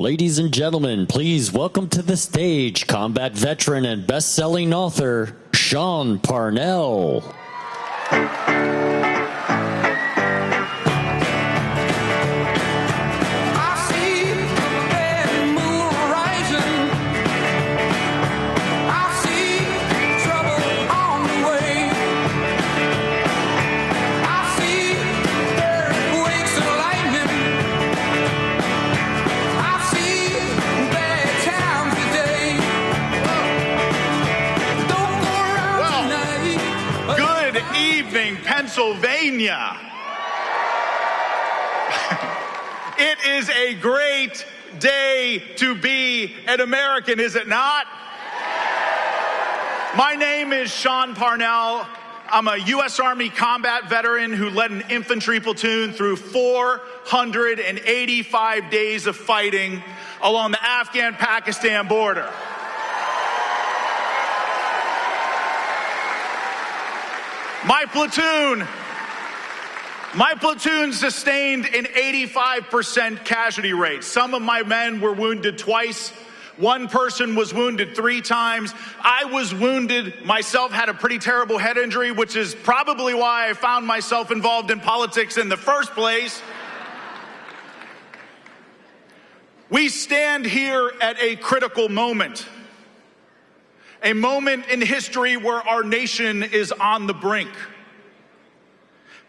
Ladies and gentlemen, please welcome to the stage combat veteran and best-selling author, Sean Parnell. Pennsylvania. It is a great day to be an American, is it not? My name is Sean Parnell. I'm a U.S. Army combat veteran who led an infantry platoon through 485 days of fighting along the Afghan-Pakistan border. My platoon sustained an 85% casualty rate. Some of my men were wounded twice. One person was wounded 3 times. I was wounded myself, had a pretty terrible head injury, which is probably why I found myself involved in politics in the first place. We stand here at a critical moment. A moment in history where our nation is on the brink,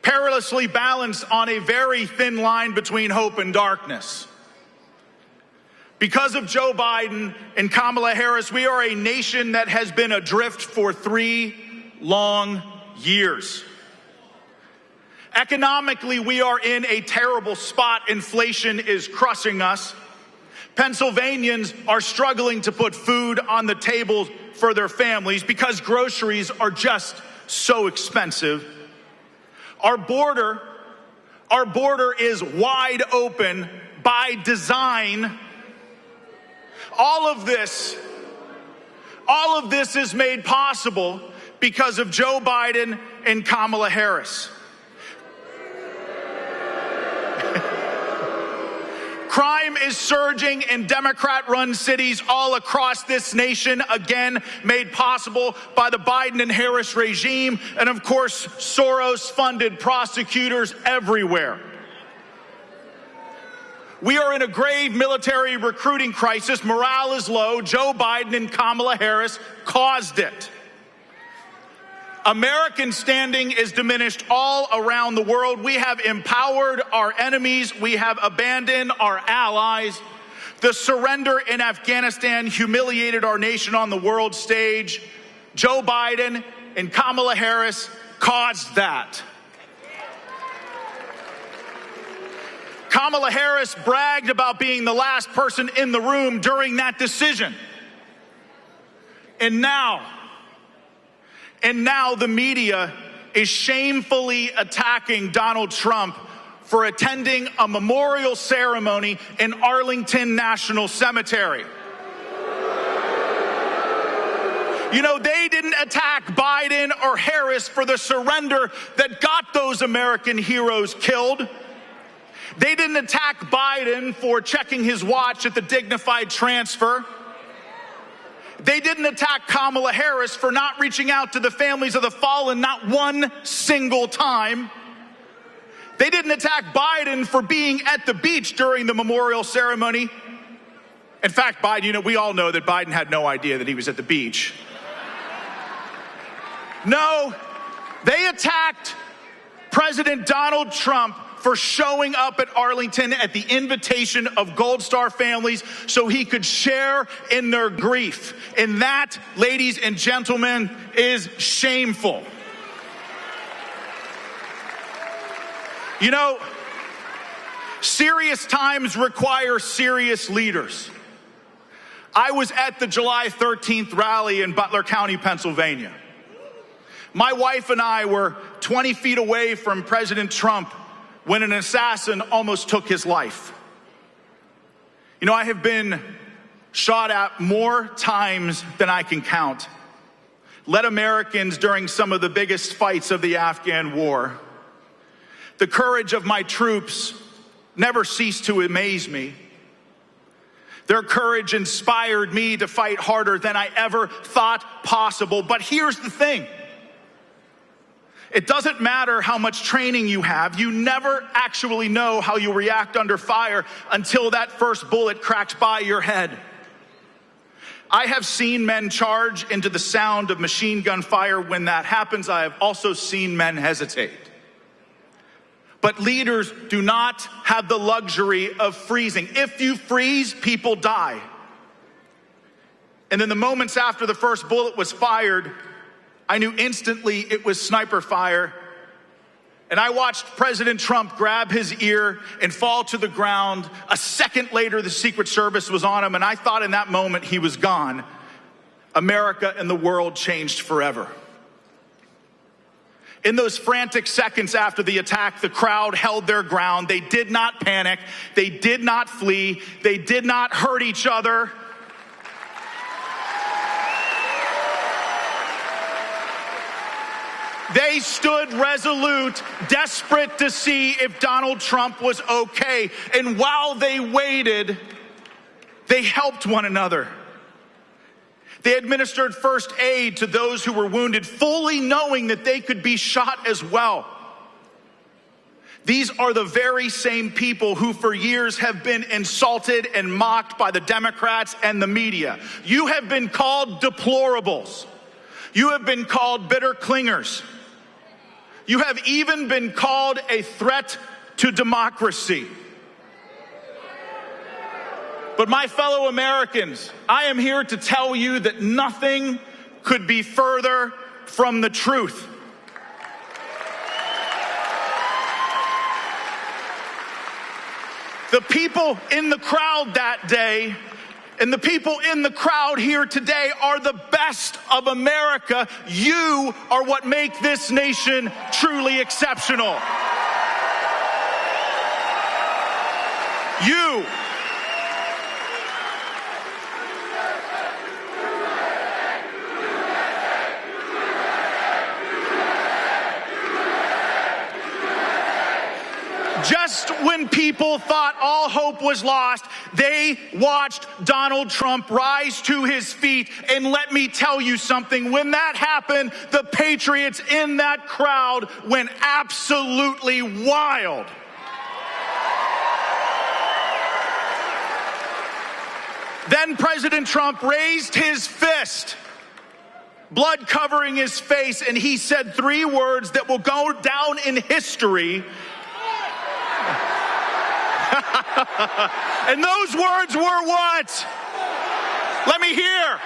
perilously balanced on a very thin line between hope and darkness. Because of Joe Biden and Kamala Harris, we are a nation that has been adrift for 3 long years. Economically, we are in a terrible spot. Inflation is crushing us. Pennsylvanians are struggling to put food on the table for their families because groceries are just so expensive. Our border is wide open by design. All of this is made possible because of Joe Biden and Kamala Harris. Crime is surging in Democrat-run cities all across this nation, again, made possible by the Biden and Harris regime, and of course, Soros-funded prosecutors everywhere. We are in a grave military recruiting crisis. Morale is low. Joe Biden and Kamala Harris caused it. American standing is diminished all around the world. We have empowered our enemies. We have abandoned our allies. The surrender in Afghanistan humiliated our nation on the world stage. Joe Biden and Kamala Harris caused that. Kamala Harris bragged about being the last person in the room during that decision. And now the media is shamefully attacking Donald Trump for attending a memorial ceremony in Arlington National Cemetery. You know, they didn't attack Biden or Harris for the surrender that got those American heroes killed. They didn't attack Biden for checking his watch at the dignified transfer. They didn't attack Kamala Harris for not reaching out to the families of the fallen not one single time. They didn't attack Biden for being at the beach during the memorial ceremony. In fact, Biden, we all know that Biden had no idea that he was at the beach. No, they attacked President Donald Trump for showing up at Arlington at the invitation of Gold Star families so he could share in their grief. And that, ladies and gentlemen, is shameful. You know, serious times require serious leaders. I was at the July 13th rally in Butler County, Pennsylvania. My wife and I were 20 feet away from President Trump when an assassin almost took his life. You know, I have been shot at more times than I can count, led Americans during some of the biggest fights of the Afghan war. The courage of my troops never ceased to amaze me. Their courage inspired me to fight harder than I ever thought possible. But here's the thing. It doesn't matter how much training you have. You never actually know how you react under fire until that first bullet cracks by your head. I have seen men charge into the sound of machine gun fire. When that happens, I have also seen men hesitate. But leaders do not have the luxury of freezing. If you freeze, people die. And in the moments after the first bullet was fired, I knew instantly it was sniper fire. And I watched President Trump grab his ear and fall to the ground. A second later, the Secret Service was on him, and I thought in that moment he was gone. America and the world changed forever. In those frantic seconds after the attack, the crowd held their ground. They did not panic. They did not flee. They did not hurt each other. They stood resolute, desperate to see if Donald Trump was okay. And while they waited, they helped one another. They administered first aid to those who were wounded, fully knowing that they could be shot as well. These are the very same people who for years have been insulted and mocked by the Democrats and the media. You have been called deplorables. You have been called bitter clingers. You have even been called a threat to democracy. But my fellow Americans, I am here to tell you that nothing could be further from the truth. The people in the crowd that day and the people in the crowd here today are the best of America. You are what make this nation truly exceptional. You. Just when people thought all hope was lost, they watched Donald Trump rise to his feet. And let me tell you something, when that happened, the patriots in that crowd went absolutely wild. Then President Trump raised his fist, blood covering his face, and he said three words that will go down in history. And those words were what? Let me hear.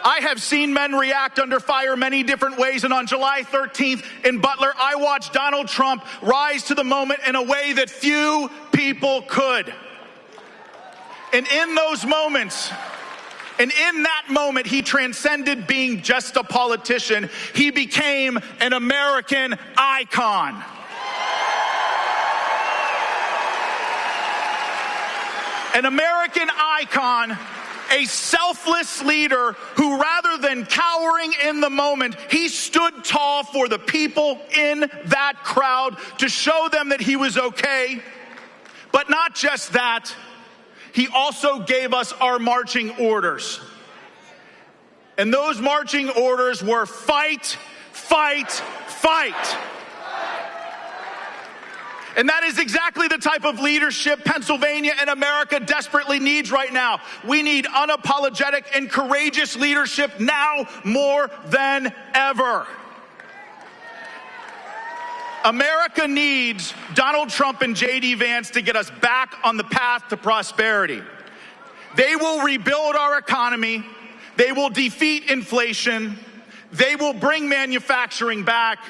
I have seen men react under fire many different ways, and on July 13th in Butler, I watched Donald Trump rise to the moment in a way that few people could. And in those moments, and in that moment, he transcended being just a politician. He became an American icon. An American icon, a selfless leader who, rather than cowering in the moment, he stood tall for the people in that crowd to show them that he was okay. But not just that. He also gave us our marching orders. And those marching orders were fight, fight, fight. And that is exactly the type of leadership Pennsylvania and America desperately needs right now. We need unapologetic and courageous leadership now more than ever. America needs Donald Trump and J.D. Vance to get us back on the path to prosperity. They will rebuild our economy. They will defeat inflation. They will bring manufacturing back.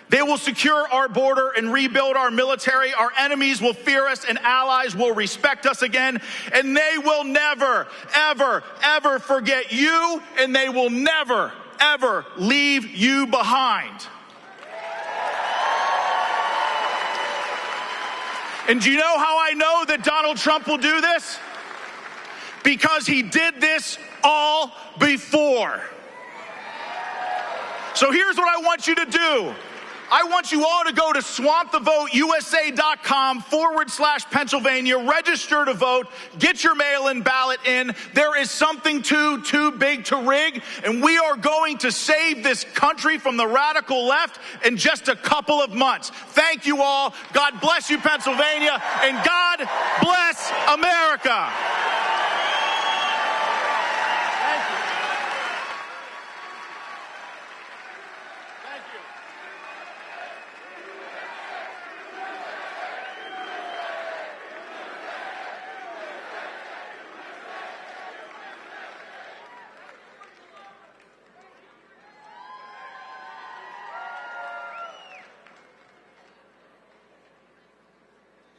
They will secure our border and rebuild our military. Our enemies will fear us and allies will respect us again. And they will never, ever, ever forget you, and they will never, ever leave you behind. And do you know how I know that Donald Trump will do this? Because he did this all before. So here's what I want you to do. I want you all to go to swampthevoteusa.com/Pennsylvania, register to vote, get your mail-in ballot in. There is something too big to rig, and we are going to save this country from the radical left in just a couple of months. Thank you all. God bless you, Pennsylvania, and God bless America.